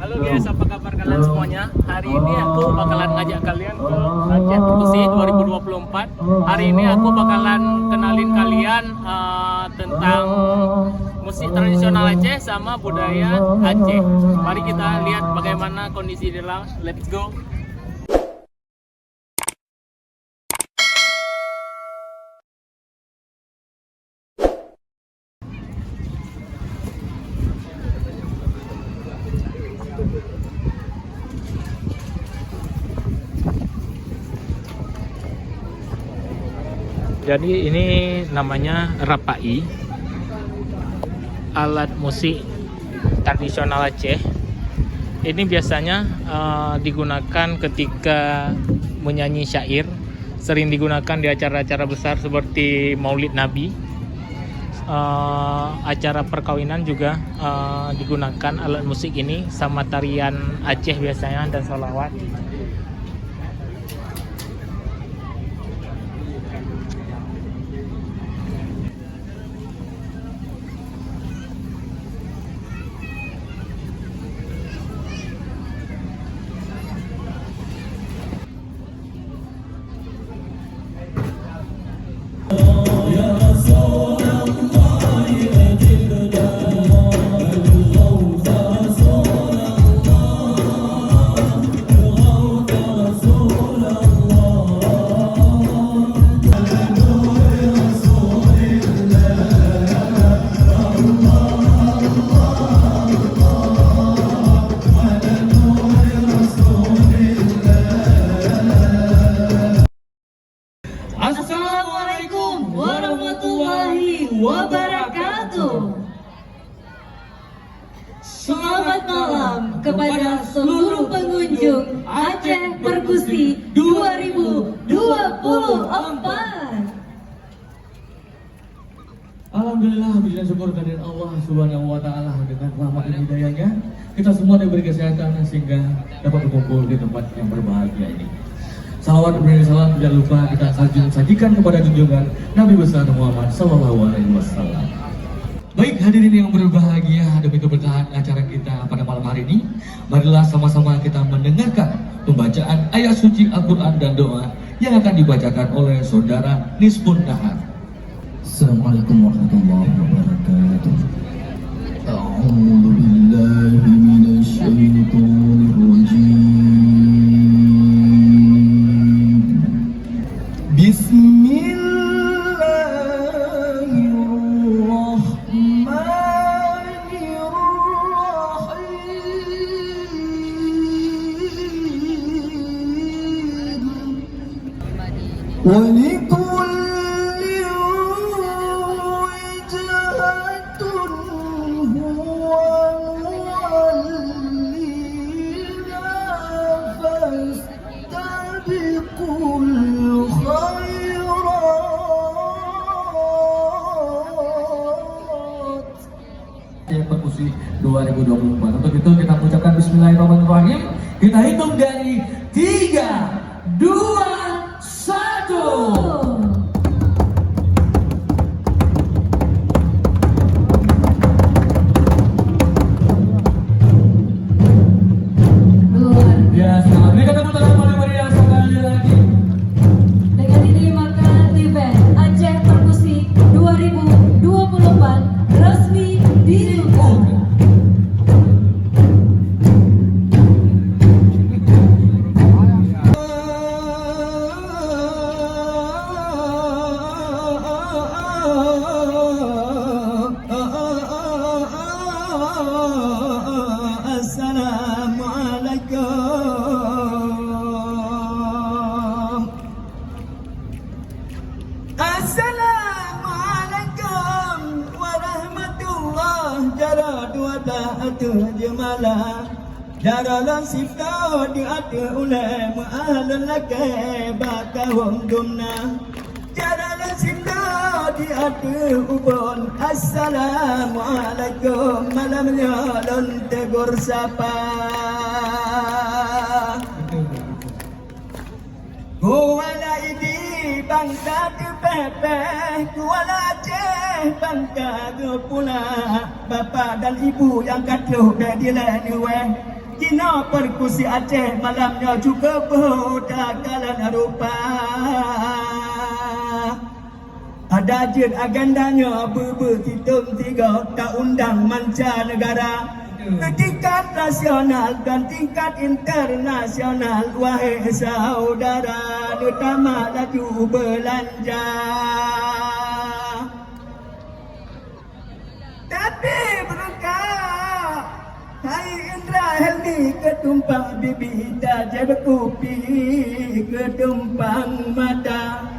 Halo guys, apa kabar kalian semuanya? Hari ini aku bakalan ngajak kalian ke Aceh Perkusi 2024. Hari ini aku bakalan kenalin kalian tentang musik tradisional Aceh sama budaya Aceh. Mari kita lihat bagaimana kondisi di dalam. Let's go! Jadi ini namanya rapai, alat musik tradisional Aceh. Ini biasanya digunakan ketika menyanyi syair, sering digunakan di acara-acara besar seperti Maulid Nabi, acara perkawinan juga digunakan alat musik ini, sama tarian Aceh biasanya dan sholawat. Assalamualaikum warahmatullahi wabarakatuh. Selamat malam kepada seluruh pengunjung Aceh Perkusi 2024. Alhamdulillah, puji dan syukur kehadirat Allah Subhanahu wa taala dengan rahmat dan hidayahnya kita semua diberi kesehatan sehingga dapat berkumpul di tempat yang berbahagia ini. Salawat dan salam tidak lupa kita sajikan kepada junjungan Nabi besar Muhammad Sallallahu Alaihi Wasallam. Baik hadirin yang berbahagia, demi keberkahan acara kita pada malam hari ini, marilah sama-sama kita mendengarkan pembacaan ayat suci Al-Quran dan doa yang akan dibacakan oleh saudara Nisbun Nahar. Assalamualaikum warahmatullahi wabarakatuh. A'udzu billahi minasy syaithanir rajim. Bismillahirrahmanirrahim. Perkusi 2024. Untuk itu kita ucapkan Bismillahirrahmanirrahim. Kita hitung dari 3, 2, 1. Assalamualaikum warahmatullahi wabarakatuh. Jemalah Darul Sifta di ada ulama ahlul lakai bakawam dumna. Darul Sifta di ada ubon. Assalamualaikum malamnya lon tegur sapa. Kuala ini bangsa kepepe, kuala Aceh bangsa ke pula. Bapa dan ibu yang katuh dari leniwe, Cina perkusi Aceh malamnya juga berdakalan rupa. Ada jen agendanya berhitung tiga tak undang mancanegara, tingkat nasional dan tingkat internasional. Wahai saudara, utama laju belanja. Tapi berkah hai Indra Helmi ketumpang bibi tajam kopi ketumpang mata.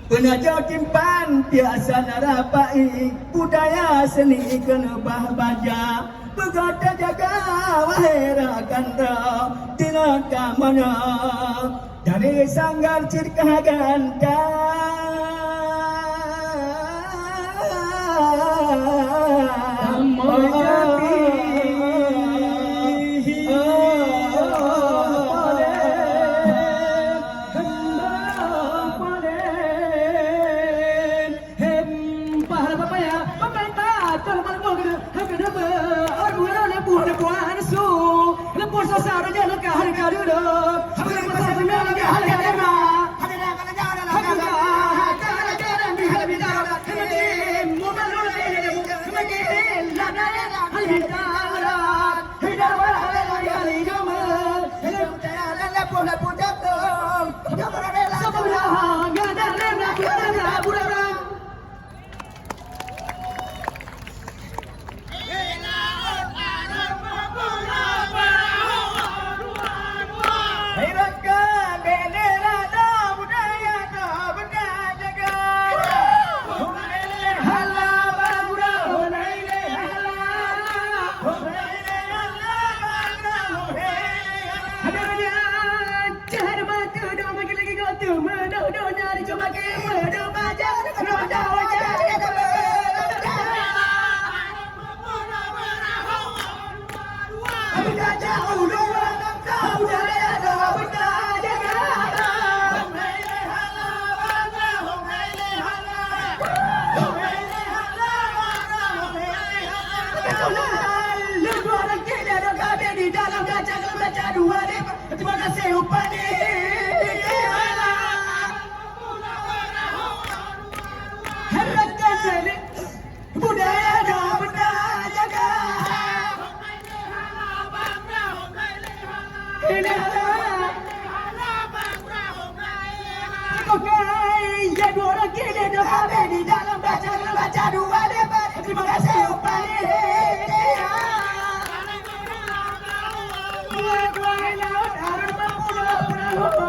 Penajau timpan biasa narapai budaya seni kena baja. Begada jaga wahai rakanda tinaka mana dari sanggar cirkah ganda. Terima kasih upani. Budaya dah benda jaga. Ini ya dua orang kini dah habis di dalam baca dua debat. Terima kasih upani. Dua laut arus mampu